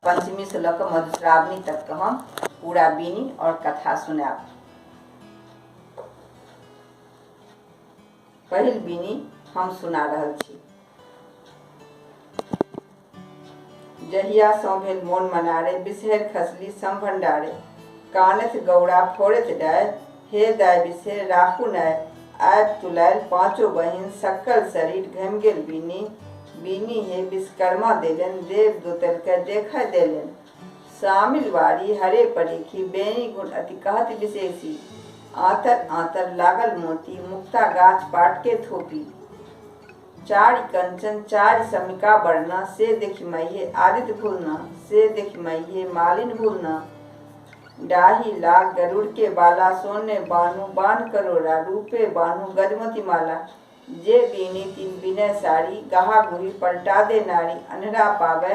पंचमी से लेकर मधुश्रावणी तक हम पूरा बीनी और कथा सुनाब। पहिल बीनी हम सुना रहल छी। जहिया सँ भेल मोन मनारे, बिसहरि खसली सम भंडारे। कानैत गौड़ा फोड़ैत डाय, हे दाय बिसहरि राखू नाय। आबि तुलायल पाँचो बहिन, सकल शरीर घमि गेल बीनी। बीनी हे विश्वकर्मा देलन, देव दूतल के देखै देलन। शामिल वारी हरे परीखी, बेनी गुण अति कहत विशेषी। आतर आतर लागल मोती, मुक्ता गाछ पाट के थोपी। चारि कंचन चारि समिका बढ़ना, से देखि मैये आदित्य भूलना। से देखि मैये मालिन भूलना। डाही लाग गरुड़ के बाला, सोने बानु बान करोड़ा। रूपे बानु गजमती माला। जे बीनी तीन बिनय साड़ी, गहा गुही पलटा दे नारी। अन्हरा पावे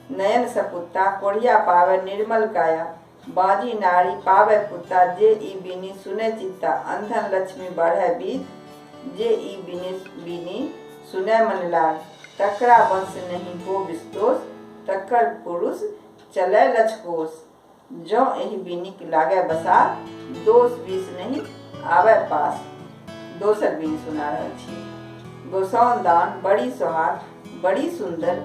नयन सपुत्ता, कोढ़िया पावे निर्मल काया। बाजी नारी पावे पुत्ता, जे ई बीनी सुने चित्ता। अंधन लक्ष्मी बढ़े बीत, जे ई बीनी सुने मन लाग। तकरा वंश नहीं हो विस्तोष, तकर पुरुष चले लछकोष। जो एहि बीनी के लागे बसा, दोष बीस नहीं आवे पास। दोसर बीनी सुना रहल छी। गोसाउन दान बड़ी सोहाग, बड़ी सुंदर।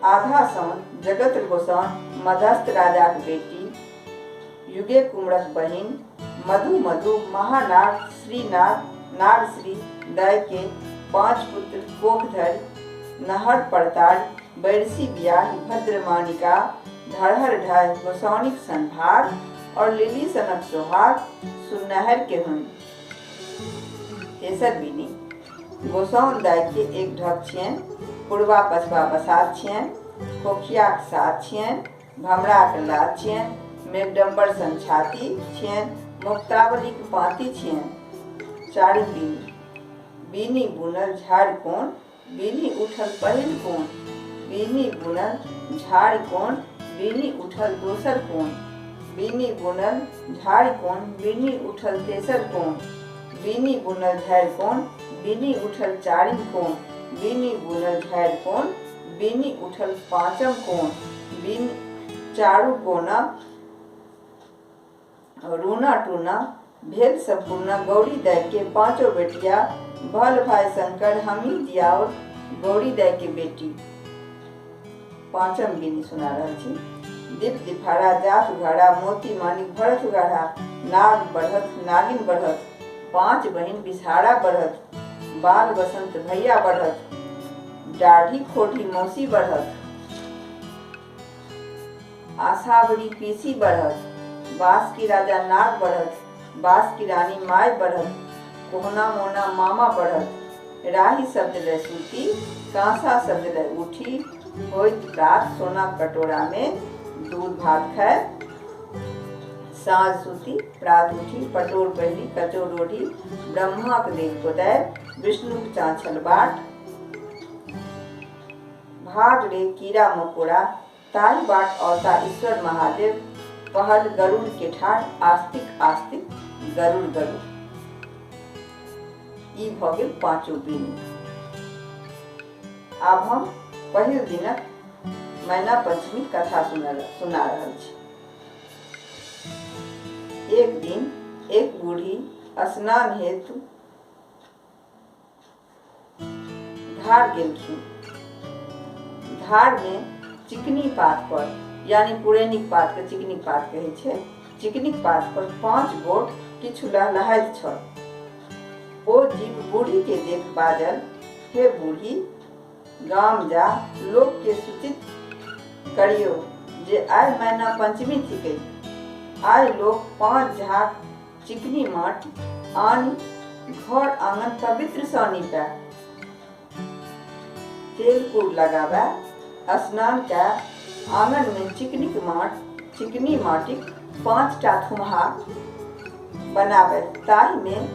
आधा सौन जगत गोसाउन, मधस्त राजा के बेटी। युगे कुमरक बहिन, मधु मधु महानाग श्रीनाग। नाग श्री दय के पांच पुत्र कोखधर। नहर पड़ताल बैरसी बियाही, भद्रमानिका। धरहर ढाय गोसाउनिक संभाग, और लिली सनक सोहाग सुनहर के हुन। तेसर बीनी गोसाउन दाय के एक ढक छियन, पुरवा पछवा बसात छियन। खोखिया के साथ छियन, भमरा के लात छियन। मेघडम्बर सन छाती छियन, मुक्तावली के पाती छियन। चारि बीनी बीनी बुनल झाड़ कोन, बीनी उठल पहिल कोन। बीनी बुनल झाड़ कोन, बीनी उठल दोसर कोन। बीनी बुनल झाड़ कोन, बीनी उठल तेसर कोन। बीनी बुनल झाड़ कोन, बीनी उठल चारिम कोन। बीनी बुनल झाड़ कोन, बीनी उठल पांचम कोन। बीनी चारू कोना रूना टूना भेद संपूर्ण। गौरी दय के पांचों बेटिया, भल भाई शंकर हमी दियाओ। गौरी दय के बेटी। पांचम बीनी सुना रहल छी। दीप दिफारा जात उघाड़ा, मोती मानिक भरत उघाड़ा। नाग बढ़त नागिन बढ़त, पांच बहिन बिसहारा बढ़त। बाल बसंत भैया बढ़त, डाढ़ी खोढ़ी मौसी बढ़त। आसावरी पीसी बढ़त, बास की राजा नाग बढ़त। बास की रानी माय बढ़त, कोहना मोना मामा बढ़त। राही शब्द लय सूती, कांसा शब्द लय उठी। होइत रात सोना कटोरा में, दूध भात खाए। साँझ सूती प्रात उठी, पटोर पहली कचोर ओढ़ी। ब्रह्मा के देव को दै, विष्णु के चाँछल बाट। भाग रे कीड़ा मकोड़ा, ताई बाट औता ईश्वर महादेव। पहल गरुड़ के ठाढ़, आस्तिक आस्तिक गरुड़ गरुड़। ई भ गेल पांचों बीनी। आब हम पहिल दिनक मैना पंचमी कथा सुना रहल छी। एक दिन एक बूढ़ी स्नान हेतु धार गेलखिन। धार में चिकनी पात पर, यानी पुरैनिक पात के चिकनी पात कहै छै। चिकनी पात पर 5 गोट किछु लहलहाइत छल। ओ जीव बूढ़ी के देख बाजल, हे बूढ़ी, गाम जा लोक के सूचित करियो जे आइ मैना पंचमी थिकै। आइ लोक 5 झाक चिकनी माटि आनि घर आंगन पवित्र सँ नीपै। तेल कूर लगाबै, स्नान कै आंगन में चिकनी माटिक 5टा थुम्हा बनाबै। ताहि में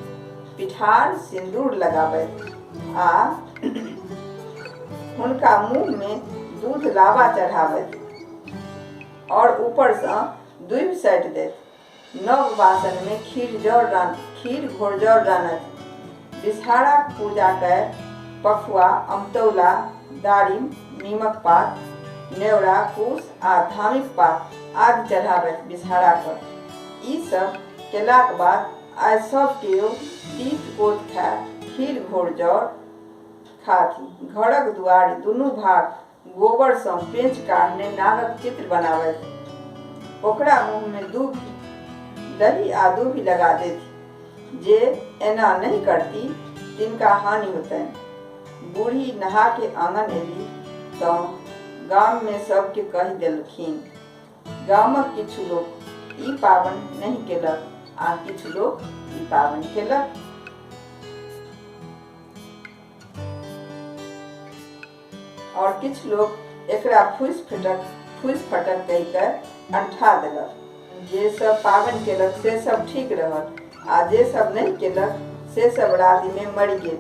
पिठार सिंदूर लगाबै, आ हुनका मुँह में दूध लावा चढ़ाबैत, और ऊपर सँ दूबि साटि दैत। नव बासन में खीर घोरजौर रानत। बिसहारा पूजा कै पखुआ, अमतौला, दारिम, नीमक पात, नेवरा कूश आ धामिक पात आदि चढ़ाबैत बिषहारा पर। ई सब केलाक बाद आइ सब केओ तीत कोट खाय खीर घोर जौर खाथी। घरक दुआरि दुनू भाग गोबर सँ पेंच काढ़ने नागक चित्र बनाबैत ओकरा मुँह में दूभी दही आ दूभी लगा देती। जे एना नहीं करती तिनका हानि होतैन। बूढ़ी नहा के आंगन एली तो गाम में सबके कहि देलखिन। गामक किछु लोग ई पावन नहीं केलक आ किछु लोग ई पावन केलक। और किछु लोग एकरा फूस फटक कहि के अंठा देलक। जे सब पावन केलक से सब ठीक रहल आ जे सब नहीं केलक से सब राति में मरि गेल।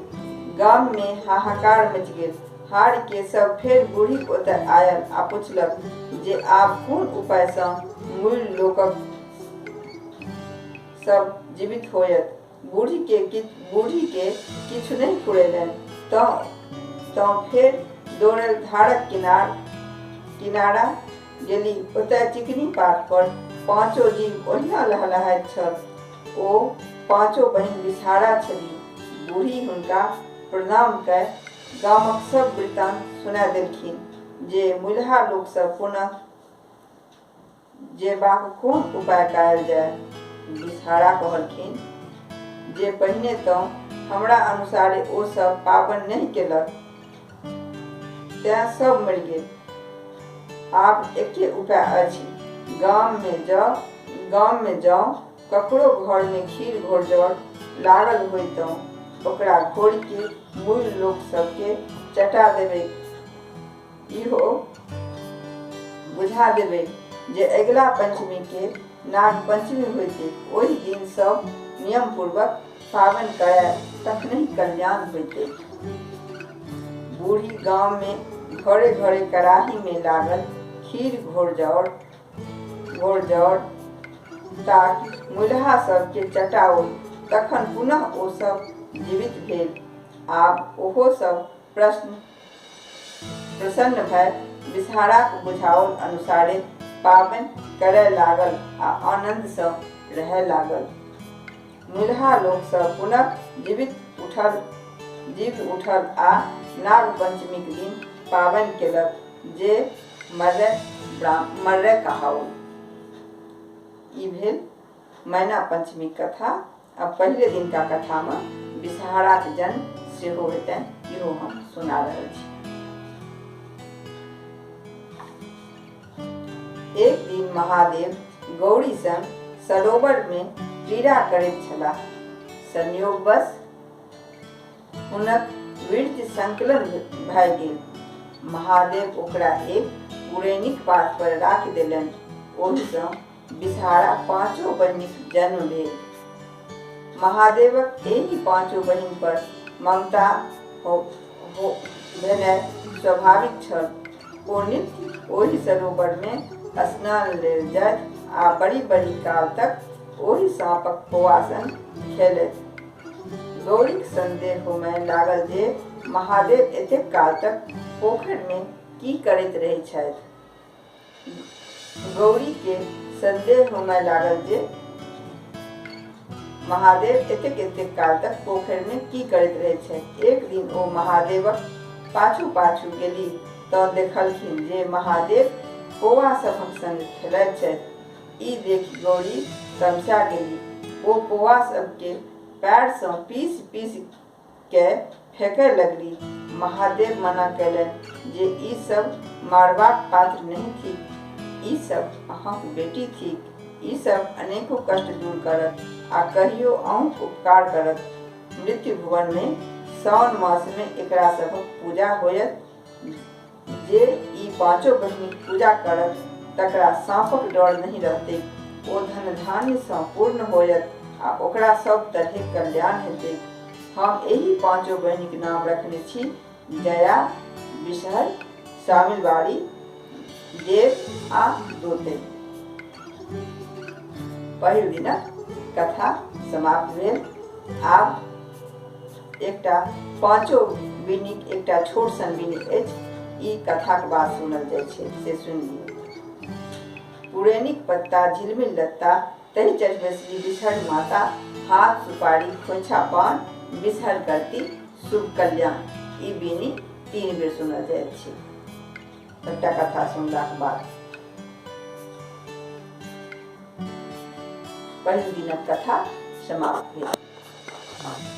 गाम में हाहाकार मच गेल। हार के सब फेर बूढ़ी ओतय आयल आ पुछलक जे आब कोन उपाय सँ मूल लोकक सब जीवित होयत। बूढ़ी के किछु नहीं फुरेलनि। तो फेर दौड़ल धारक किनारा गेली। ओतय चिकनी पात पर पाँचो जीव ओहिना लहलहाइत छल। ओ पाँचो बहिन बिषहारा छली। बूढ़ी हुनका प्रणाम कय गामक सब वृत्तांत सुना देलखिन जे मुल्हा लोक सब पुनः जेबाक कोन उपाय कयल जाय। बिषहारा कहलखिन जे पहिने तो हमरा अनुसारे ओ सब पावन नहीं केलक तें सब मरि गेल। आब एके उपाय अछि। गाम में जाओ ककरो घर में खीर घोर जौर लागल होय तो ओकरा घोर के मूल लोक सबके चटा देवे। इहो बुझा देवे जे अगिला पंचमी के नाग पंचमी होते ओहि दिन सब नियम पूर्वक पावन करे तखनहि कल्याण होते। बूढ़ी गांव में घरे घरे कराही में लागल खीर घोर जौर ताकि मुल्हा सबके चटाओ। तखन पुनः ओ सब जीवित भेल। आब ओहो सब प्रसन्न भय बिषहाराक बुझाओल अनुसारे पावन करय लागल आ आनंद सँ रहय लागल। मुल्हा लोक सब पुनः जीवित उठल आ नाग पंचमीक दिन पावन केलक जे मर्रे कहाओल। ई भेल मैना पंचमी कथा। अब पहले दिन का कथा में बिषहारा के जन्म सेहो हेतैन इहो हम सुना रहल छी। एक दिन महादेव गौरी संग सरोवर में क्रीड़ा करैत छलाह। संयोगवश हुनक वीर्य संकलन भय गेल। महादेव ओकरा एक पुरैनिक पात पर राखि देलनि। ओहि सँ बिषहारा पाँचो बहिनीक जन्म भेल। महादेवक एहि पाँचो बहिन पर ममता भेनाइ स्वाभाविक छल। ओ नित्य ओहि सरोवर में स्नान लेल जाइत आ बड़ी काल तक ओहि साँपक पोआसन खेलैत। गौरीक संदेह होमय लागल जे महादेव एतेक काल तक पोखरि में की करैत रहै छथि। गौरी के संदेह होमय लागल जे महादेव एतेक काल तक पोखरि में की करैत रहै छथि। एक दिन ओ महादेवक पाछू गेली तऽ देखलखिन जे महादेव कौआ सभक संग खेलैत छथि। ई देखि गौरी तमसा गेली। ओ कौआ सबके पैर सँ पीस के फेंकय लगली। महादेव मना कयलनि जे ई सब मारबाक पात्र नहीं थिक। ई सब अहाँक बेटी थिक। ई सब अनेको कष्ट दूर करत आ कहियो अहूँक उपकार करत। मृत्यु भुवन में सावन मास में एकरा सबक पूजा होयत। जे ई पाँचो बहिनी पूजा करत तकरा साँपक डर नहीं रहते। ओ धन धान्य सँ पूर्ण होयत आ ओकरा सब तरह कल्याण हेतै। हम एही पाँचो बहिनीक नाम रखने छी जया, बिषहर, सामिलवाड़ी, देव आ दोते। पहिल दिनक कथा समाप्त भेल। आब एकटा पाँचो बिन्नीक एकटा छोट सन बिन्नी अछि ई कथा के बात सुनल जाय छे से सुनिए। पुरैनिक पत्ता झिलमिल लत्ता तही चढ़ बैसली बिछड़ माता, हाथ सुपारी खोइछा पान बिसहर करती शुभ कल्याण। ई बीनी 3 बेर सुनल जाय छे। एकटा कथा सुनलाक बाद पहिल दिनक कथा समाप्त भेल।